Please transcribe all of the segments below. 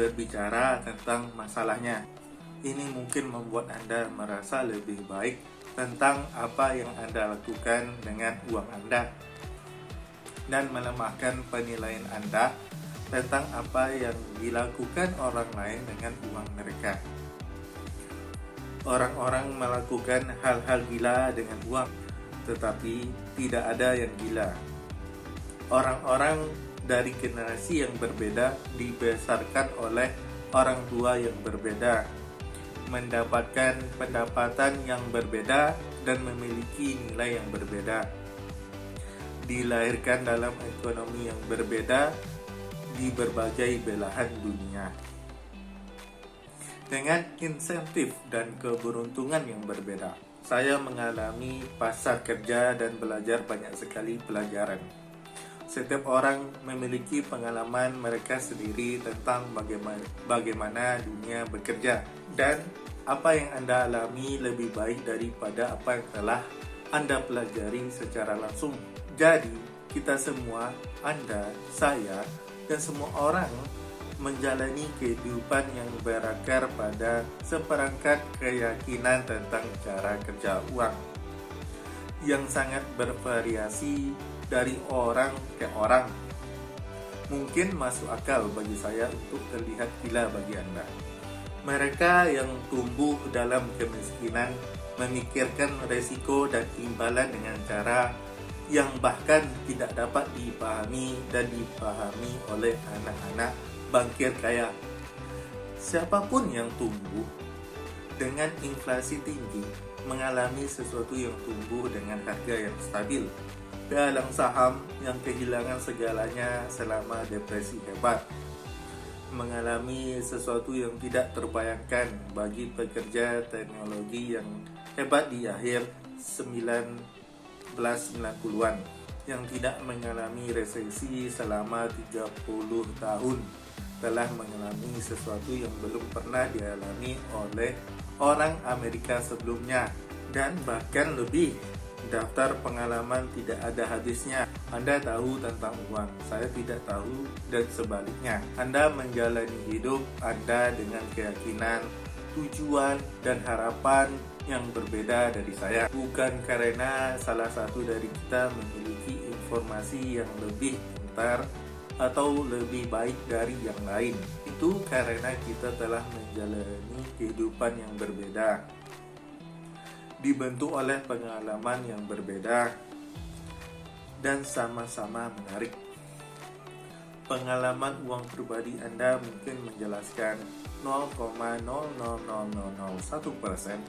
berbicara tentang masalahnya. Ini mungkin membuat Anda merasa lebih baik tentang apa yang Anda lakukan dengan uang Anda dan melemahkan penilaian Anda tentang apa yang dilakukan orang lain dengan uang mereka. Orang-orang melakukan hal-hal gila dengan uang, tetapi tidak ada yang gila. Orang-orang dari generasi yang berbeda dibesarkan oleh orang tua yang berbeda, mendapatkan pendapatan yang berbeda dan memiliki nilai yang berbeda, dilahirkan dalam ekonomi yang berbeda di berbagai belahan dunia, dengan insentif dan keberuntungan yang berbeda. Saya mengalami pasar kerja dan belajar banyak sekali pelajaran. Setiap orang memiliki pengalaman mereka sendiri tentang bagaimana dunia bekerja, dan apa yang Anda alami lebih baik daripada apa yang telah Anda pelajari secara langsung. Jadi, kita semua, Anda, saya, dan semua orang menjalani kehidupan yang berakar pada seperangkat keyakinan tentang cara kerja uang yang sangat bervariasi dari orang ke orang. Mungkin masuk akal bagi saya untuk terlihat gila bagi Anda. Mereka yang tumbuh dalam kemiskinan memikirkan resiko dan imbalan dengan cara yang bahkan tidak dapat dipahami dan dipahami oleh anak-anak bankir kaya. Siapapun yang tumbuh dengan inflasi tinggi mengalami sesuatu yang tumbuh dengan harga yang stabil. Pialang saham yang kehilangan segalanya selama depresi hebat, mengalami sesuatu yang tidak terbayangkan bagi pekerja teknologi yang hebat di akhir 1990-an, yang tidak mengalami resesi selama 30 tahun, telah mengalami sesuatu yang belum pernah dialami oleh orang Amerika sebelumnya, dan bahkan lebih. Daftar pengalaman tidak ada habisnya. Anda tahu tentang uang, saya tidak tahu, dan sebaliknya. Anda menjalani hidup Anda dengan keyakinan, tujuan, dan harapan yang berbeda dari saya. Bukan karena salah satu dari kita memiliki informasi yang lebih pintar atau lebih baik dari yang lain. Itu karena kita telah menjalani kehidupan yang berbeda, dibentuk oleh pengalaman yang berbeda, dan sama-sama menarik. Pengalaman uang pribadi Anda mungkin menjelaskan 0,00001%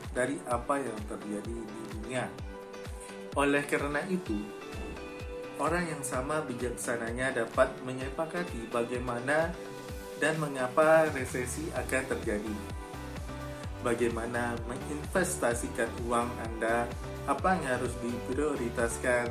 dari apa yang terjadi di dunia. Oleh karena itu, orang yang sama bijaksananya dapat menyepakati bagaimana dan mengapa resesi akan terjadi, bagaimana menginvestasikan uang Anda, apa yang harus diprioritaskan,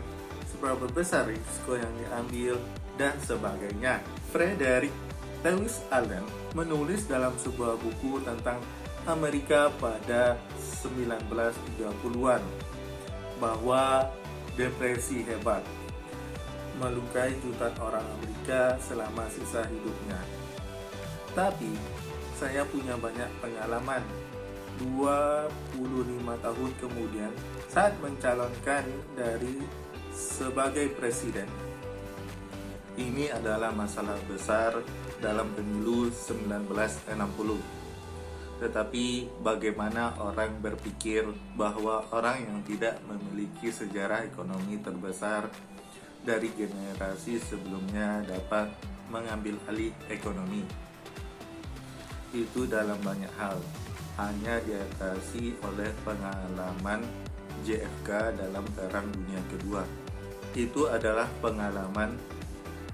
seberapa besar risiko yang diambil, dan sebagainya. Frederick Lewis Allen menulis dalam sebuah buku tentang Amerika pada 1930-an bahwa depresi hebat melukai jutaan orang Amerika selama sisa hidupnya. Tapi saya punya banyak pengalaman. 25 tahun kemudian, saat mencalonkan dari sebagai presiden. Ini adalah masalah besar dalam pemilu 1960. Tetapi bagaimana orang berpikir bahwa orang yang tidak memiliki sejarah ekonomi terbesar dari generasi sebelumnya dapat mengambil alih ekonomi? Itu dalam banyak hal hanya diatasi oleh pengalaman JFK dalam Perang Dunia Kedua. Itu adalah pengalaman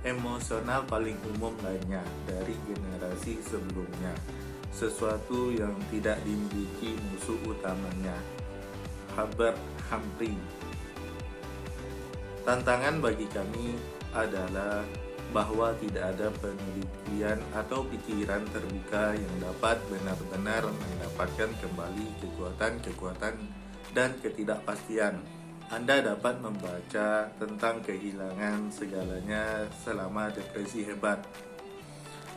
emosional paling umum lainnya dari generasi sebelumnya, sesuatu yang tidak dimiliki musuh utamanya, Hubert Humphrey. Tantangan bagi kami adalah bahwa tidak ada penelitian atau pikiran terbuka yang dapat benar-benar mendapatkan kembali kekuatan dan ketidakpastian. Anda dapat membaca tentang kehilangan segalanya selama depresi hebat.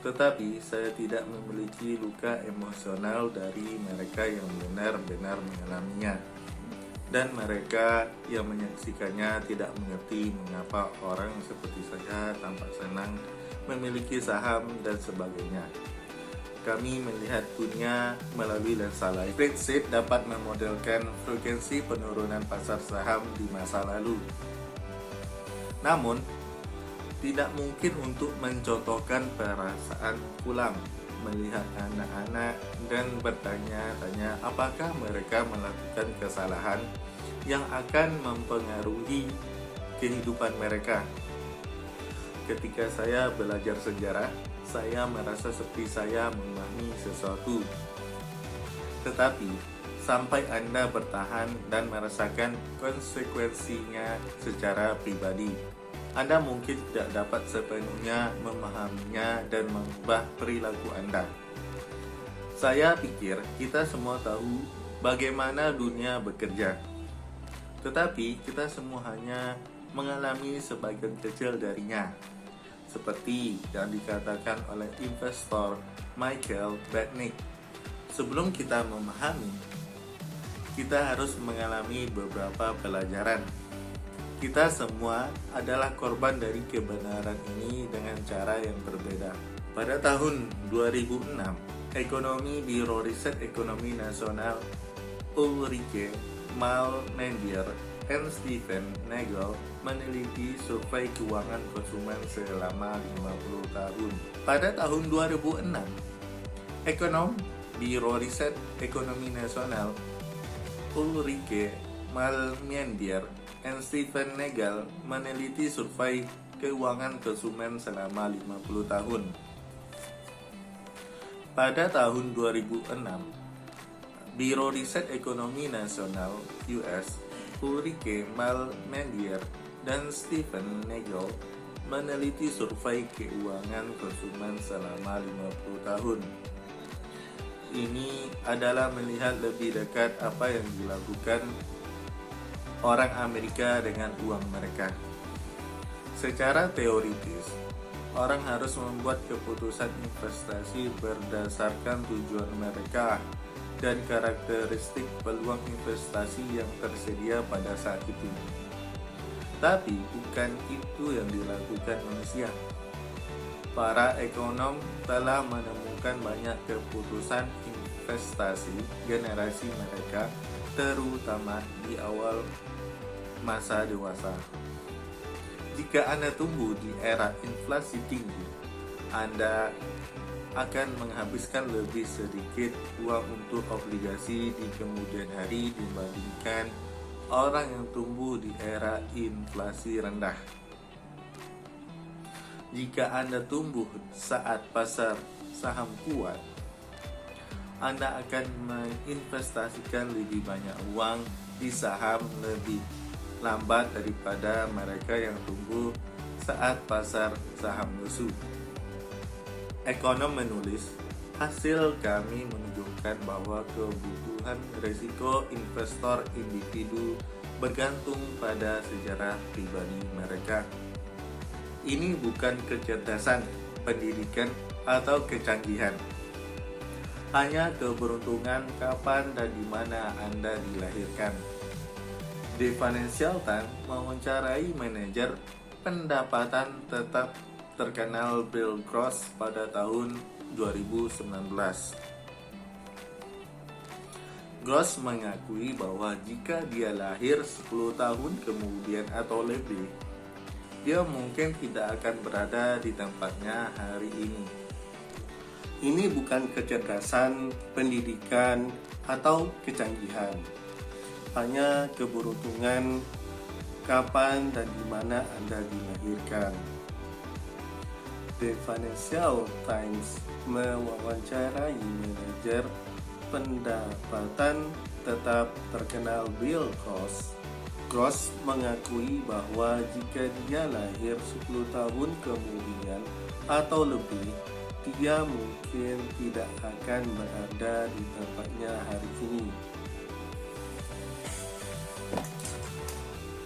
Tetapi saya tidak memiliki luka emosional dari mereka yang benar-benar mengalaminya. Dan mereka yang menyaksikannya tidak mengerti mengapa orang seperti saya tampak senang memiliki saham dan sebagainya. Kami melihat dunia melalui lensa lain. Spreadsheet dapat memodelkan frekuensi penurunan pasar saham di masa lalu. Namun, tidak mungkin untuk mencontohkan perasaan pulang melihat anak-anak dan bertanya-tanya apakah mereka melakukan kesalahan yang akan mempengaruhi kehidupan mereka. Ketika saya belajar sejarah, saya merasa seperti saya memahami sesuatu. Tetapi, sampai Anda bertahan dan merasakan konsekuensinya secara pribadi, Anda mungkin tidak dapat sepenuhnya memahaminya dan mengubah perilaku Anda. Saya pikir kita semua tahu bagaimana dunia bekerja, tetapi kita semua hanya mengalami sebagian kecil darinya, seperti yang dikatakan oleh investor Michael Batnick. Sebelum kita memahami, kita harus mengalami beberapa pelajaran. Kita semua adalah korban dari kebenaran ini dengan cara yang berbeda. Pada tahun 2006, Ekonomi Biro Riset Ekonomi Nasional Ulrike Malmendier dan Stephen Nagel meneliti survei keuangan konsumen selama 50 tahun. Pada tahun 2006, Ekonom Biro Riset Ekonomi Nasional Ulrike Malmendier dan Stephen Nagel meneliti survei keuangan konsumen selama 50 tahun. Pada tahun 2006, Biro Riset Ekonomi Nasional US Ulrike Malmendier dan Stephen Nagel meneliti survei keuangan konsumen selama 50 tahun. Ini adalah melihat lebih dekat apa yang dilakukan orang Amerika dengan uang mereka. Secara teoritis, orang harus membuat keputusan investasi berdasarkan tujuan mereka dan karakteristik peluang investasi yang tersedia pada saat itu. Tapi bukan itu yang dilakukan manusia. Para ekonom telah menemukan banyak keputusan investasi generasi mereka, terutama di awal masa dewasa. Jika Anda tumbuh di era inflasi tinggi, Anda akan menghabiskan lebih sedikit uang untuk obligasi di kemudian hari dibandingkan orang yang tumbuh di era inflasi rendah. Jika Anda tumbuh saat pasar saham kuat, Anda akan menginvestasikan lebih banyak uang di saham lebih lambat daripada mereka yang tumbuh saat pasar saham lesu. Ekonom menulis, hasil kami menunjukkan bahwa kebutuhan risiko investor individu bergantung pada sejarah pribadi mereka. Ini bukan kecerdasan, pendidikan, atau kecanggihan. Hanya keberuntungan kapan dan di mana Anda dilahirkan. The Financial Times mewawancarai manajer pendapatan tetap terkenal Bill Gross pada tahun 2019. Gross mengakui bahwa jika dia lahir 10 tahun kemudian atau lebih, dia mungkin tidak akan berada di tempatnya hari ini. Ini bukan kecerdasan, pendidikan, atau kecanggihan. Hanya keberuntungan kapan dan di mana Anda dilahirkan. The Financial Times mewawancarai manajer pendapatan tetap terkenal Bill Gross. Gross mengakui bahwa jika dia lahir 10 tahun kemudian atau lebih, dia mungkin tidak akan berada di tempatnya hari ini.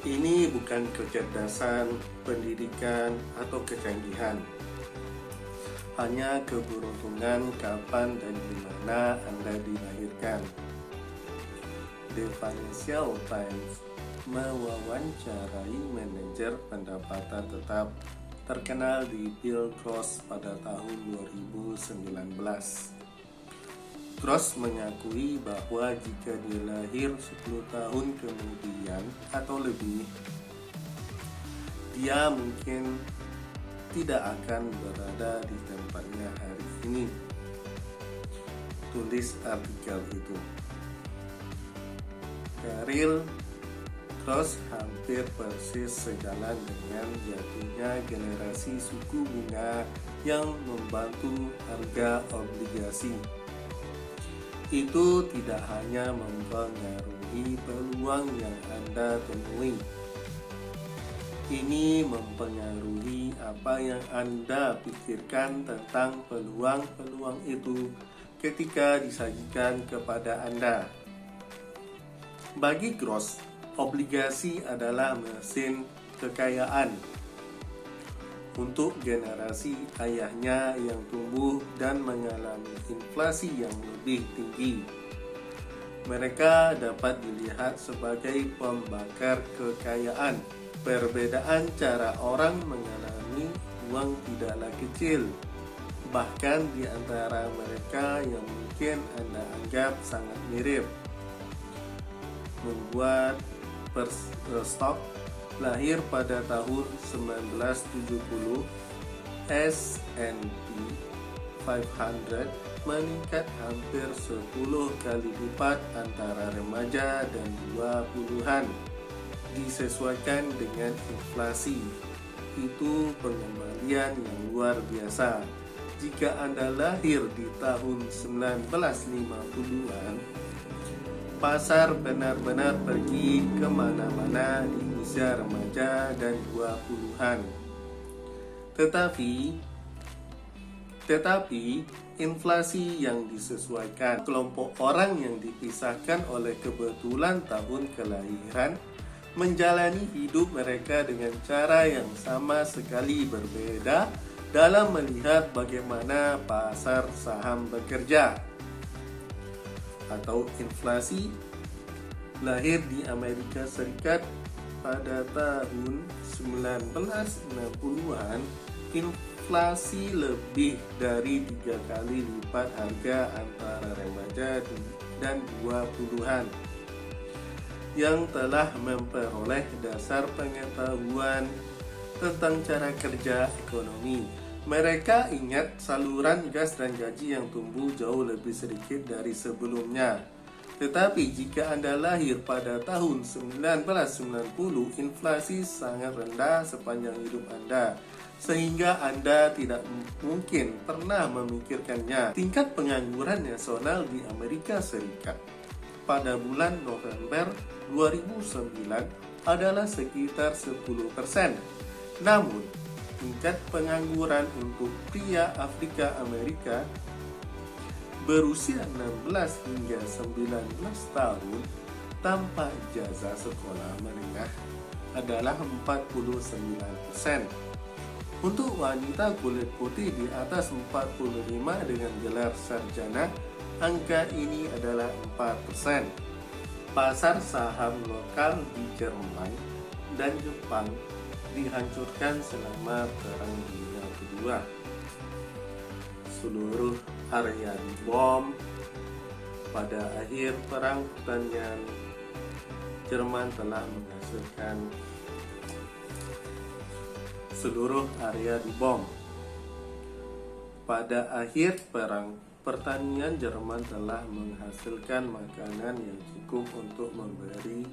Ini bukan kecerdasan, pendidikan, atau kecanggihan. hanya keberuntungan kapan dan di mana Anda dilahirkan. The Financial Times mewawancarai manajer pendapatan tetap terkenal di Bill Gross pada tahun 2019. Gross mengakui bahwa jika dia lahir 10 tahun kemudian atau lebih, dia mungkin tidak akan berada di tempatnya hari ini, tulis artikel itu. Karir Gross hampir persis sejalan dengan jatuhnya generasi suku bunga yang membantu harga obligasi. Itu tidak hanya mempengaruhi peluang yang Anda temui. Ini mempengaruhi apa yang Anda pikirkan tentang peluang-peluang itu ketika disajikan kepada Anda. Bagi Gross, obligasi adalah mesin kekayaan untuk generasi ayahnya yang tumbuh dan mengalami inflasi yang lebih tinggi. Mereka dapat dilihat sebagai pembakar kekayaan. Perbedaan cara orang mengalami uang tidaklah kecil, bahkan di antara mereka yang mungkin Anda anggap sangat mirip. Membuat Stock lahir pada tahun 1970, S&P 500 meningkat hampir 10 kali lipat antara remaja dan 20-an, disesuaikan dengan inflasi. Itu pengembalian yang luar biasa. Jika Anda lahir di tahun 1950-an, pasar benar-benar pergi kemana-mana di usia remaja dan 20-an. Tetapi inflasi yang disesuaikan kelompok orang yang dipisahkan oleh kebetulan tahun kelahiran menjalani hidup mereka dengan cara yang sama sekali berbeda dalam melihat bagaimana pasar saham bekerja. Atau inflasi lahir di Amerika Serikat pada tahun 1960-an, inflasi lebih dari 3 kali lipat harga antara remaja dan 20-an yang telah memperoleh dasar pengetahuan tentang cara kerja ekonomi. Mereka ingat saluran gas dan gaji yang tumbuh jauh lebih sedikit dari sebelumnya. Tetapi jika Anda lahir pada tahun 1990, inflasi sangat rendah sepanjang hidup Anda, sehingga Anda tidak mungkin pernah memikirkannya. Tingkat pengangguran nasional di Amerika Serikat pada bulan November 2009 adalah sekitar 10%. Namun, tingkat pengangguran untuk pria Afrika Amerika berusia 16 hingga 19 tahun tanpa ijazah sekolah menengah adalah 49%. Untuk wanita kulit putih di atas 45 dengan gelar sarjana, angka ini adalah 4%. Pasar saham lokal di Jerman dan Jepang dihancurkan selama Perang Dunia Kedua. Seluruh area dibom. Pada akhir Perang Pertanian, Jerman telah menghasilkan seluruh area dibom. Pada akhir Perang Pertanian, Jerman telah menghasilkan makanan yang cukup untuk memberi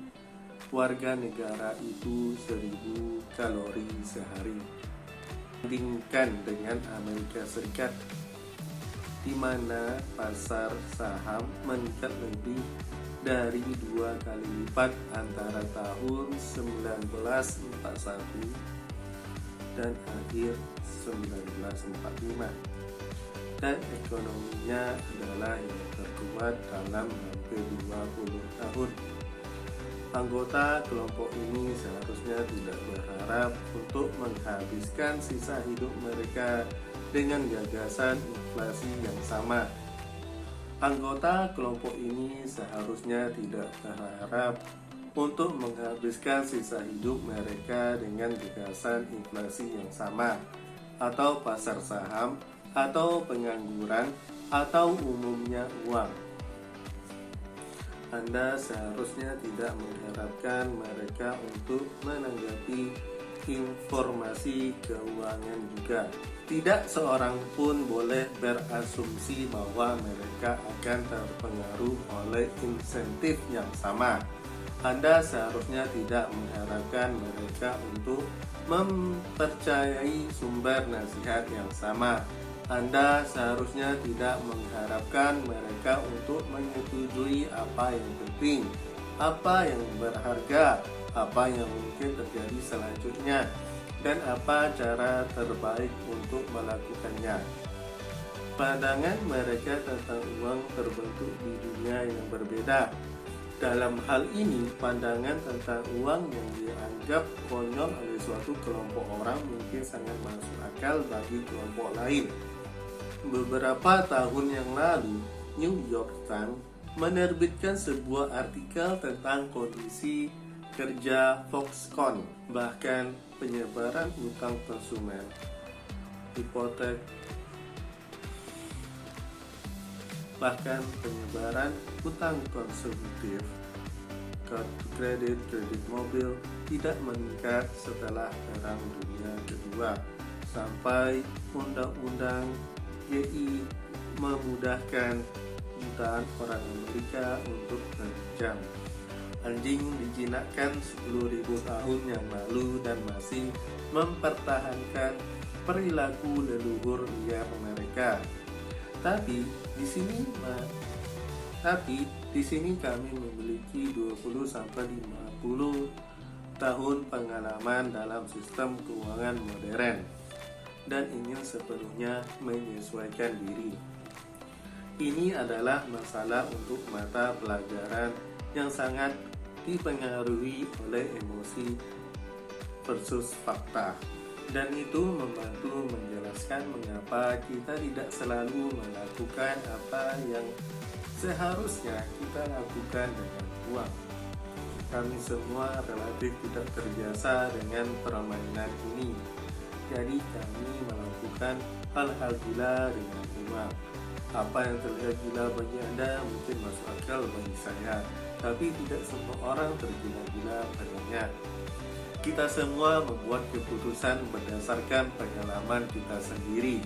warga negara itu 1000 kalori sehari. Bandingkan dengan Amerika Serikat, di mana pasar saham meningkat lebih dari 2 kali lipat antara tahun 1941 dan akhir 1945, dan ekonominya adalah yang terkuat dalam hampir 20 tahun. Anggota kelompok ini seharusnya tidak berharap untuk menghabiskan sisa hidup mereka dengan gagasan inflasi yang sama. Anggota kelompok ini seharusnya tidak berharap untuk menghabiskan sisa hidup mereka dengan gagasan inflasi yang sama, atau pasar saham, atau pengangguran, atau umumnya uang. Anda seharusnya tidak mengharapkan mereka untuk menanggapi informasi keuangan juga. Tidak seorang pun boleh berasumsi bahwa mereka akan terpengaruh oleh insentif yang sama. Anda seharusnya tidak mengharapkan mereka untuk mempercayai sumber nasihat yang sama. Anda seharusnya tidak mengharapkan mereka untuk menyetujui apa yang penting, apa yang berharga, apa yang mungkin terjadi selanjutnya, dan apa cara terbaik untuk melakukannya. Pandangan mereka tentang uang terbentuk di dunia yang berbeda. Dalam hal ini, pandangan tentang uang yang dianggap konyol oleh suatu kelompok orang mungkin sangat masuk akal bagi kelompok lain. Beberapa tahun yang lalu, New York Times menerbitkan sebuah artikel tentang kondisi kerja Foxconn, bahkan penyebaran utang konsumen, hipotek, bahkan penyebaran utang konsumtif, kartu kredit mobil tidak meningkat setelah Perang Dunia Kedua, sampai undang-undang GI memudahkan jutaan orang Amerika untuk berjam. Anjing dijinakkan 10.000 tahun yang lalu dan masih mempertahankan perilaku leluhur liar mereka. Tapi di sini kami memiliki 20 sampai 50 tahun pengalaman dalam sistem keuangan modern dan ingin sepenuhnya menyesuaikan diri. Ini adalah masalah untuk mata pelajaran yang sangat dipengaruhi oleh emosi versus fakta, dan itu membantu menjelaskan mengapa kita tidak selalu melakukan apa yang seharusnya kita lakukan dengan uang. Kami semua relatif tidak terbiasa dengan permainan ini, jadi kami melakukan hal-hal gila dengan uang. Apa yang terlihat gila bagi Anda mungkin masuk akal bagi saya, tapi tidak semua orang tergila-gila padanya. Kita semua membuat keputusan berdasarkan pengalaman kita sendiri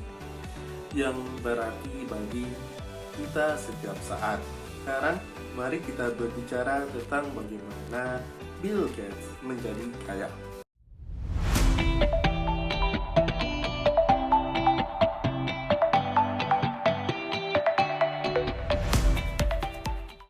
yang berarti bagi kita setiap saat. Sekarang mari kita berbicara tentang bagaimana Bill Gates menjadi kaya.